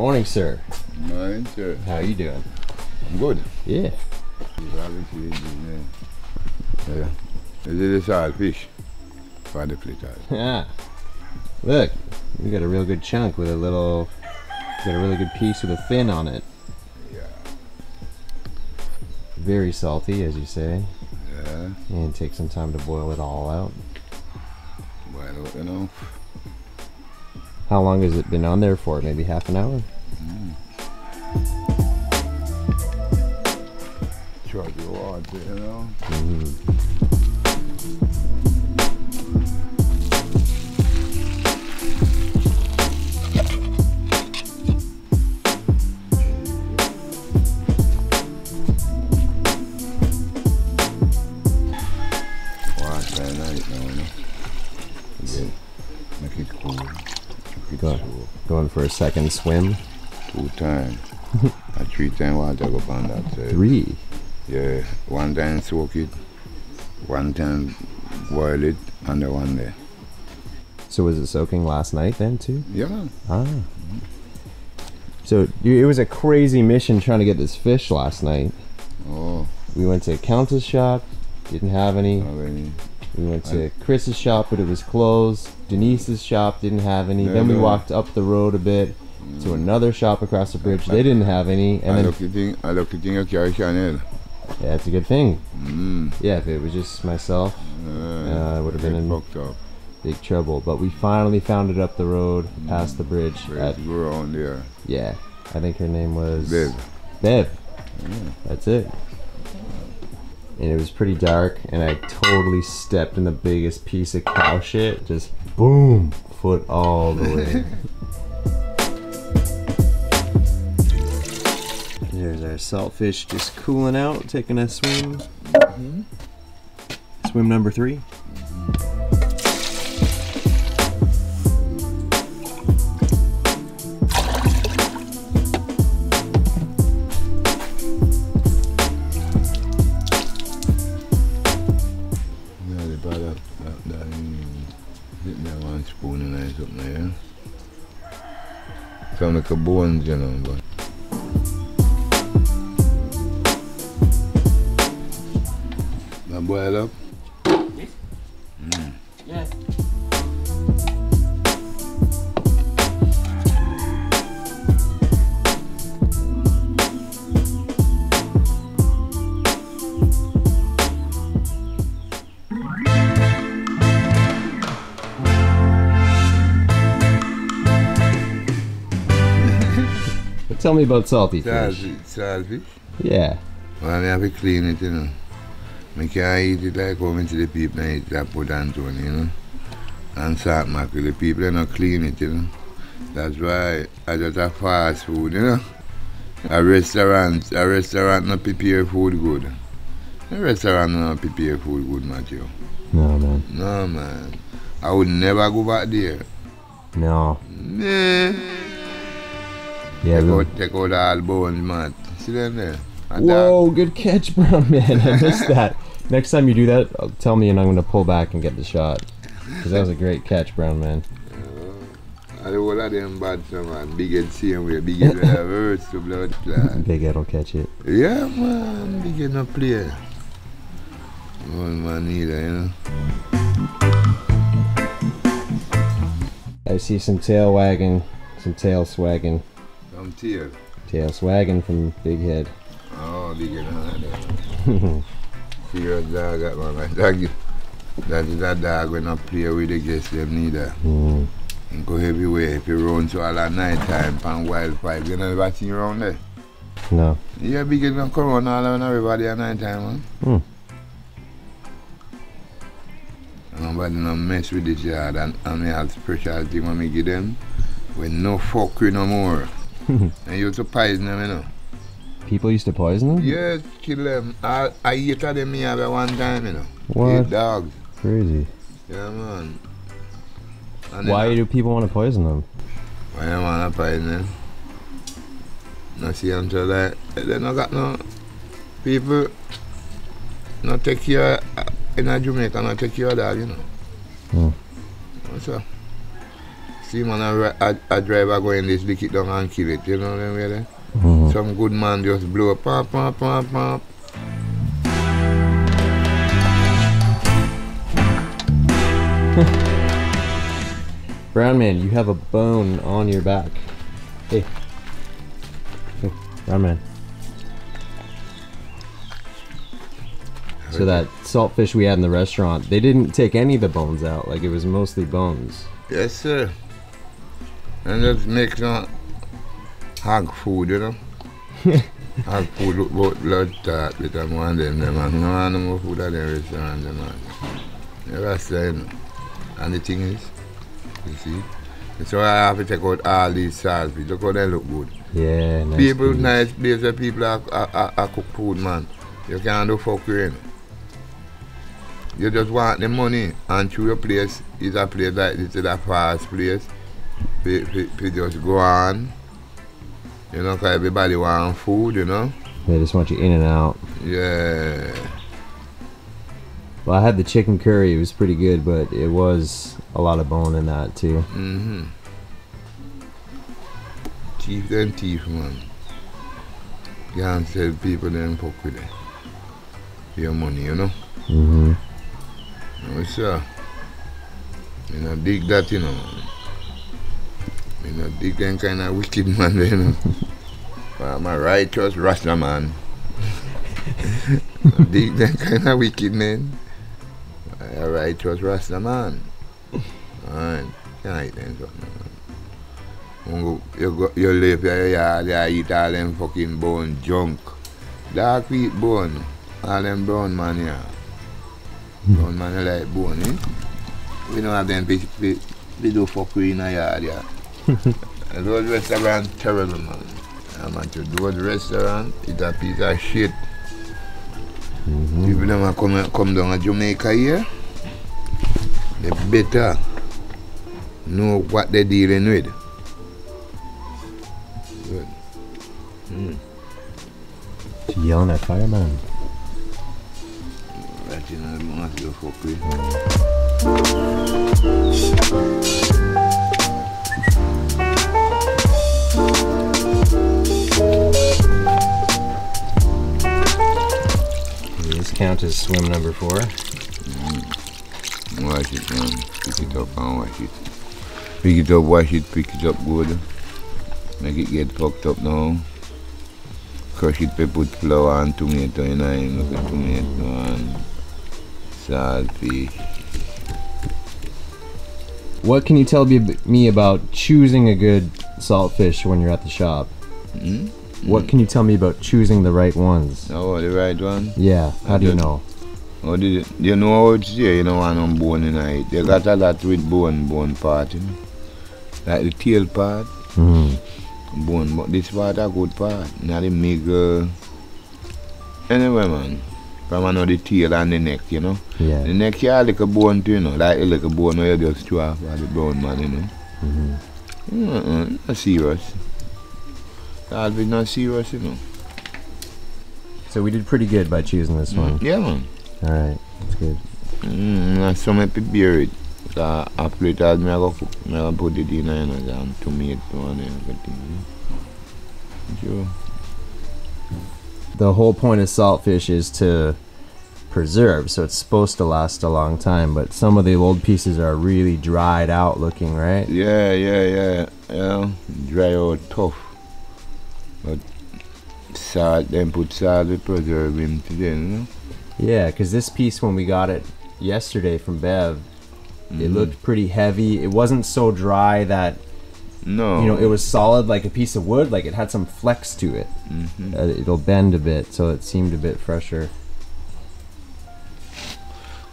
morning, sir. Morning, sir. How are you doing? I'm good. Yeah. Yeah. This is the saltfish for the fritters. Yeah. Look, we got a real good chunk with a little, got a really good piece with a fin on it. Yeah. Very salty, as you say. Yeah. And take some time to boil it all out. Boil out, you know. How long has it been on there for? Maybe half an hour? Try to water, you know. Wash that night now, you know. Again, make it cool. Going for a second swim? 2 times. 3 times water go on that side. 3? Yeah, 1 time soak it, 1 time boil it, and the 1 there. So was it soaking last night then too? Yeah, man. Ah. So it was a crazy mission trying to get this fish last night. Oh. We went to Countess' shop, didn't have any. Already. We went to Chris's shop, but it was closed. Denise's shop didn't have any. Then we walked up the road a bit to another shop across the bridge. They didn't have any. And then I look at you carry Chanel. yeah, that's a good thing. Yeah, if it was just myself, I would have been in big trouble. But we finally found it up the road, past the bridge. Go around there. Yeah, I think her name was Bev. Bev. That's it. And it was pretty dark, and I totally stepped in the biggest piece of cow shit. Just boom, foot all the way. There's our saltfish just cooling out, taking a swim. Swim number 3. Sound like a bones, you know, but now boil up. Yes. Tell me about salty fish. Saltfish? Yeah. Well, I have to clean it, you know. I can't eat it like how to the people and eat that put on to it, you know. And salt mackerel, the people they not clean it, you know. That's why I just have fast food, you know. A restaurant not prepare food good. A restaurant not prepare food good, Matthew. No, man. No, man. I would never go back there. No. Nah. Yeah, take out all bones, man. See them there? Whoa, good catch, Brownman. I missed that. Next time you do that, tell me and I'm going to pull back and get the shot. Because that was a great catch, Brownman. I don't want them bad, so man. Bighead same way. Bighead will have hurts to blood clot. Bighead will catch it. Yeah, man. Bighead no play. One man either, you know. I see some tail wagging, some tail swagging. Some tail? Tail swagging from Bighead. Oh, Bighead on that. Serious dog, that man. That is a dog when I play with the guests, them neither. And go everywhere. If you run to all at night time, pan wild pipe, you know never see around there? No. Yeah, Bighead can come around all around everybody at night time, man. Nobody no mess with this yard, and I have special thing when I give them. We no fuck with no more. And you used to poison them, you know. People used to poison them? Yes, kill them. I ate them me at one time, you know. What? 8 dogs. Crazy. Yeah, man. And why do people want to poison them? Why you want to poison them? No see until that they no got no people no take care in Jamaica, no take care of dog, you know. What's up? see man a driver go in this, lick it down and kill it, you know them way there? Some good man just blow up, pop, pop, pop, pop. Brownman, you have a bone on your back. Hey. Hey, Brownman. So that saltfish we had in the restaurant, they didn't take any of the bones out. Like, it was mostly bones. Yes, sir. And just make some hog food, you know? Hog food look about blood tart with them one of them, man. No one no more food at the restaurant, man. The rest, you know. And the thing is, you see, that's why I have to take out all these saltfish. Look how they look good. Yeah, nice. People, food. nice place where people are cook food, man. You can't do fuck with it. You just want the money, and through your place is a place like this, is a fast place. We just go on. You know, because everybody want food, you know. They just want you in and out. Yeah. Well, I had the chicken curry. It was pretty good, but it was a lot of bone in that too. Thief them thief, man. You can't tell people them fuck with it. Your money, you know. No, sir. You know, dig that, you know, man. You know, dig them kind of wicked man, you know. I'm a righteous Rastaman. Dig them kind of wicked man. A righteous Rastaman. Alright, can't eat them something. You live in your yard, you eat all them fucking bone junk. Dark wheat bone. All them brown man here. Brown man like bone, eh? We don't have them we do fuck with in a yard, yeah. And those restaurants terrible, man. Man, to those restaurants, it's a piece of shit. People don't come down to Jamaica here. They better know what they're dealing with. Good. You yelling at fireman. Right, you know, you must go fuck with. This counts as swim number 4. Wash it, man. Pick it up and wash it. Pick it up, wash it, pick it up good. Make it get fucked up now. Crush it, put flour and tomato in it. Look at tomato and saltfish. What can you tell me about choosing a good saltfish when you're at the shop? What can you tell me about choosing the right ones? Oh, the right one? Yeah, how do you know? Oh, do you know how it's there? You don't want no bone in it. They got a lot with bone part, you know? Like the tail part. Bone, but this part a good part. Not the middle. Anyway, man. From another the tail and the neck, you know? Yeah. The neck here like a bone too, you know? Like a little bone where you just chew off the bone, man, you know? Not serious. I'll be not serious, you know. So we did pretty good by choosing this one. Yeah, man. Alright, that's good. So I prepare it. After it, I'm going to put it in and tomato and everything. Sure. The whole point of saltfish is to preserve, so it's supposed to last a long time, but some of the old pieces are really dried out looking, right? Yeah. Dry out tough. But salt, then put salt to preserve him today, you know? Yeah, because this piece, when we got it yesterday from Bev, it looked pretty heavy. It wasn't so dry that, no, you know, it was solid like a piece of wood. Like, it had some flex to it. It'll bend a bit, so it seemed a bit fresher.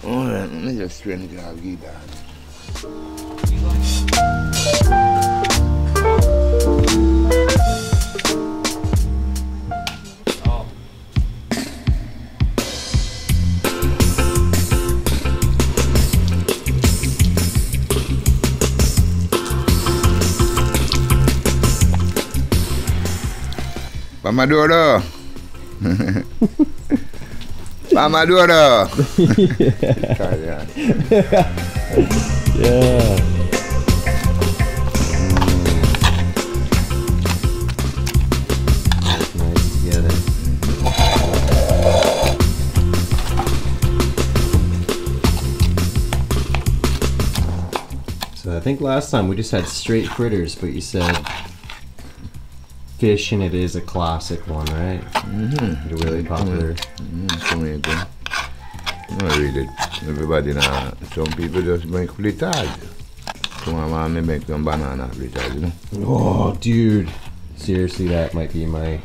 Alright, let me just strain it out, get that. Pamadoro. Pamadoro. Yeah. I think last time we just had straight fritters, but you said fish and it is a classic one, right? Mm-hmm. They're really popular. Tomato. No, really. Everybody now, some people just make fritters. Some of them make them banana fritters, you know? Oh, dude. Seriously, that might be my...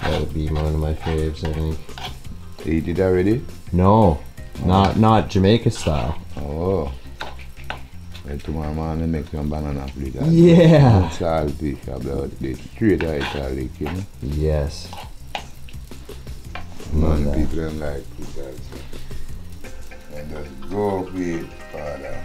That would be one of my faves, I think. Eat it already? No. Not Jamaica style. Oh. And tomorrow morning make some banana fritters. Yeah. Saltfish about it. Straight out Italy, you know? Yes. Man, that. people don't like fritters. And just go for it, father.